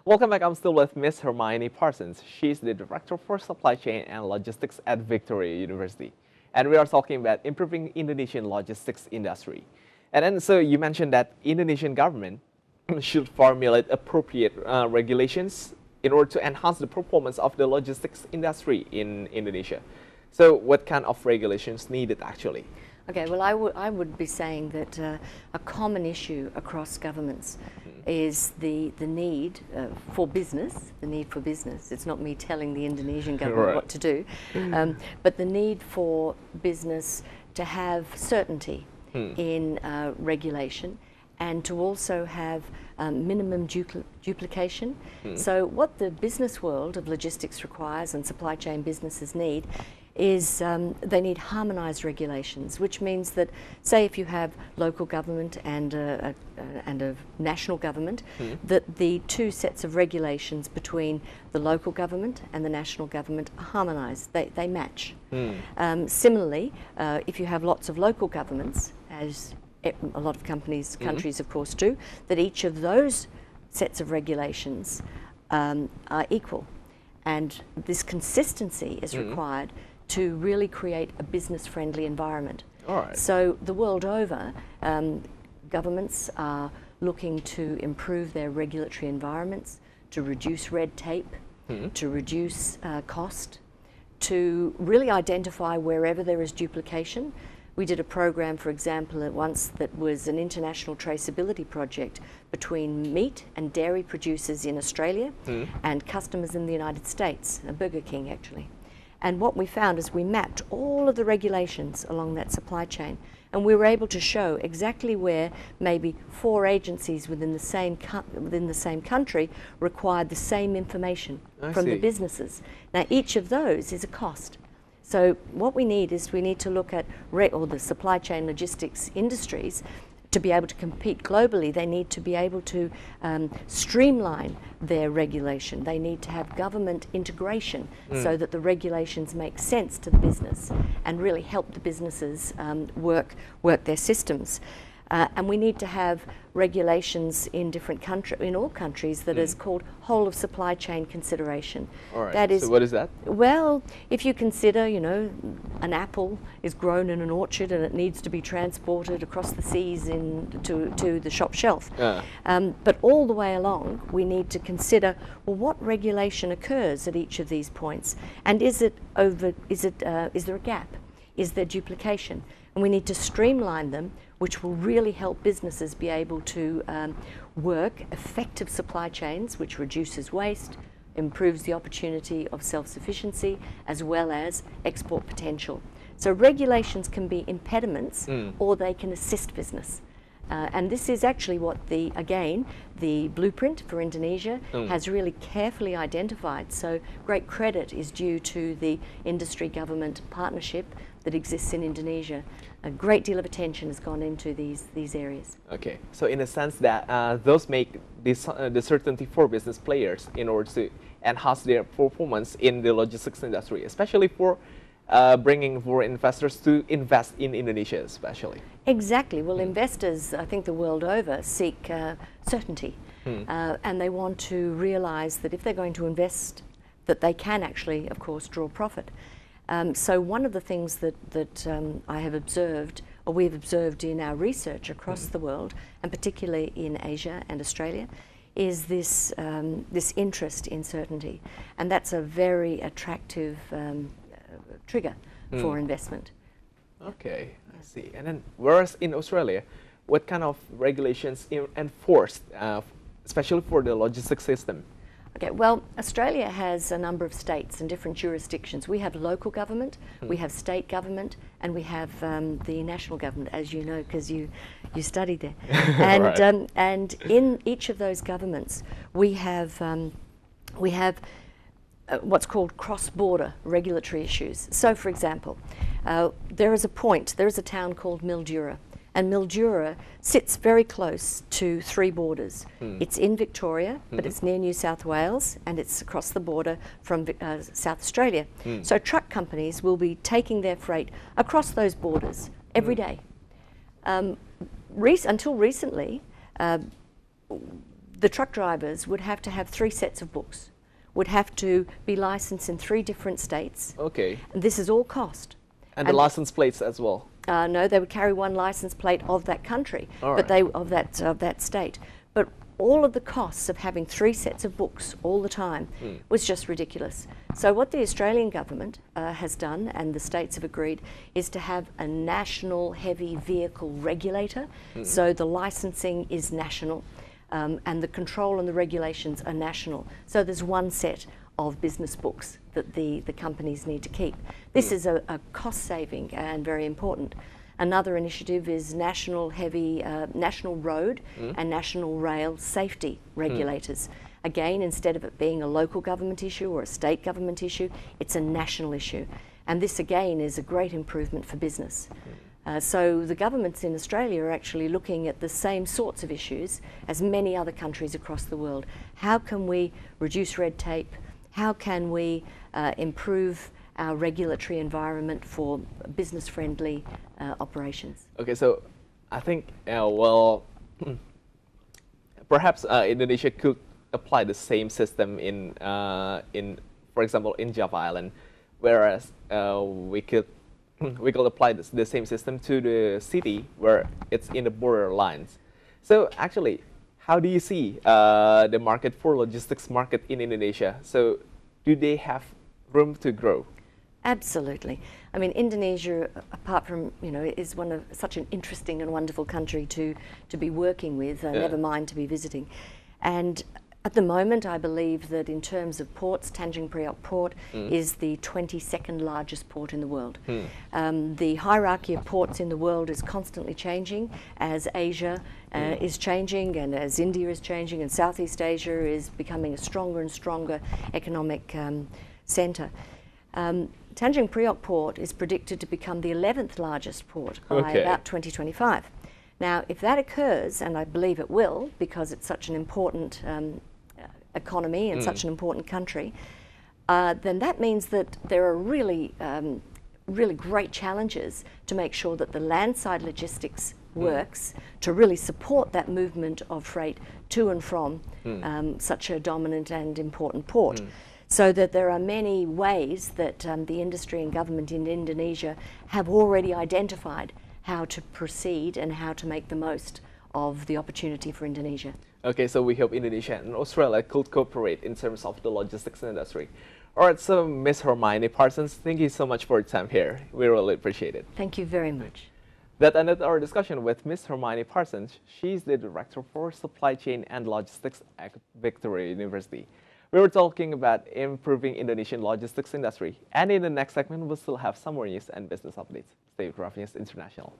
Welcome back. I'm still with Miss Hermione Parsons. She's the Director for Supply Chain and Logistics at Victoria University. And we are talking about improving Indonesian logistics industry. And then, so you mentioned that Indonesian government should formulate appropriate regulations in order to enhance the performance of the logistics industry in Indonesia. So what kind of regulations needed actually? Okay, well, I would be saying that a common issue across governments is the need for business, It's not me telling the Indonesian government Right. what to do, but the need for business to have certainty in regulation and to also have minimum duplication. So what the business world of logistics requires and supply chain businesses need is they need harmonised regulations, which means that, say, if you have local government and a national government, that the two sets of regulations between the local government and the national government are harmonised. They match. Similarly, if you have lots of local governments, as a lot of countries of course do, that each of those sets of regulations are equal. And this consistency is required to really create a business-friendly environment. All right. So the world over, governments are looking to improve their regulatory environments, to reduce red tape, to reduce cost, to really identify wherever there is duplication. We did a program, for example, at once that was an international traceability project between meat and dairy producers in Australia and customers in the United States, Burger King actually. And what we found is we mapped all of the regulations along that supply chain, and we were able to show exactly where maybe 4 agencies within the same country required the same information from the businesses. Now, each of those is a cost. So what we need to look at, or the supply chain logistics industries, to be able to compete globally, they need to be able to streamline their regulation. They need to have government integration so that the regulations make sense to the business and really help the businesses work their systems. And we need to have regulations in all countries that is called whole of supply chain consideration. All right. That is, so what is that? Well, if you consider, an apple is grown in an orchard and it needs to be transported across the seas to the shop shelf. But all the way along, we need to consider, well, what regulation occurs at each of these points, and is there a gap? Is there duplication? And we need to streamline them, which will really help businesses be able to work effective supply chains, which reduces waste, improves the opportunity of self-sufficiency, as well as export potential. So regulations can be impediments or they can assist business. And this is actually what the blueprint for Indonesia has really carefully identified. So great credit is due to the industry government partnership that exists in Indonesia. A great deal of attention has gone into these areas. Okay, so in a sense that those make this, the certainty for business players in order to enhance their performance in the logistics industry, especially for bringing foreign investors to invest in Indonesia especially. Exactly. Well, investors, I think the world over, seek certainty. And they want to realize that if they're going to invest, that they can actually, of course, draw profit. So one of the things that I have observed, or we've observed in our research across the world, and particularly in Asia and Australia, is this interest in certainty. And that's a very attractive trigger for investment. Okay, I see. And then, whereas in Australia, what kind of regulations enforced, especially for the logistics system? Okay, well, Australia has a number of states and different jurisdictions. We have local government, we have state government, and we have the national government, as you know, because you studied there. And Right. And in each of those governments, we have what's called cross-border regulatory issues. So, for example, there is a town called Mildura. And Mildura sits very close to 3 borders. It's in Victoria, but it's near New South Wales, and it's across the border from South Australia. So truck companies will be taking their freight across those borders every day. Until recently, the truck drivers would have to have 3 sets of books, would have to be licensed in 3 different states. Okay. And this is all cost. And the license plates as well? No, they would carry 1 license plate of that country, but they of that state. But all of the costs of having 3 sets of books all the time was just ridiculous. So what the Australian government has done, and the states have agreed, is to have a national heavy vehicle regulator. So the licensing is national, and the control and the regulations are national. So there's 1 set of business books that the companies need to keep. This is a cost saving and very important. Another initiative is national road and national rail safety regulators. Again, instead of it being a local government issue or a state government issue, it's a national issue. And this again is a great improvement for business. So the governments in Australia are actually looking at the same sorts of issues as many other countries across the world. How can we reduce red tape? How can we improve our regulatory environment for business-friendly operations? Okay, so I think, perhaps Indonesia could apply the same system for example, in Java Island, whereas we could apply the same system to the city where it's in the border lines. So actually, how do you see the market for logistics market in Indonesia? So do they have room to grow? Absolutely. I mean, Indonesia, apart from, is such an interesting and wonderful country to be working with, never mind to be visiting. And at the moment, I believe that in terms of ports, Tanjung Priok Port is the 22nd largest port in the world. The hierarchy of ports in the world is constantly changing as Asia is changing, and as India is changing, and Southeast Asia is becoming a stronger and stronger economic centre. Tanjung Priok Port is predicted to become the 11th largest port by about 2025. Now, if that occurs, and I believe it will, because it's such an important economy and such an important country, then that means that there are really great challenges to make sure that the landside logistics works to really support that movement of freight to and from such a dominant and important port. So that there are many ways that the industry and government in Indonesia have already identified how to proceed and how to make the most of the opportunity for Indonesia. Okay, so we hope Indonesia and Australia could cooperate in terms of the logistics industry. All right, so Ms. Hermione Parsons, thank you so much for your time here. We really appreciate it. Thank you very much. That ended our discussion with Ms. Hermione Parsons. She's the Director for Supply Chain and Logistics at Victoria University. We were talking about improving Indonesian logistics industry. And in the next segment, we'll still have some more news and business updates. Stay with Revenews International.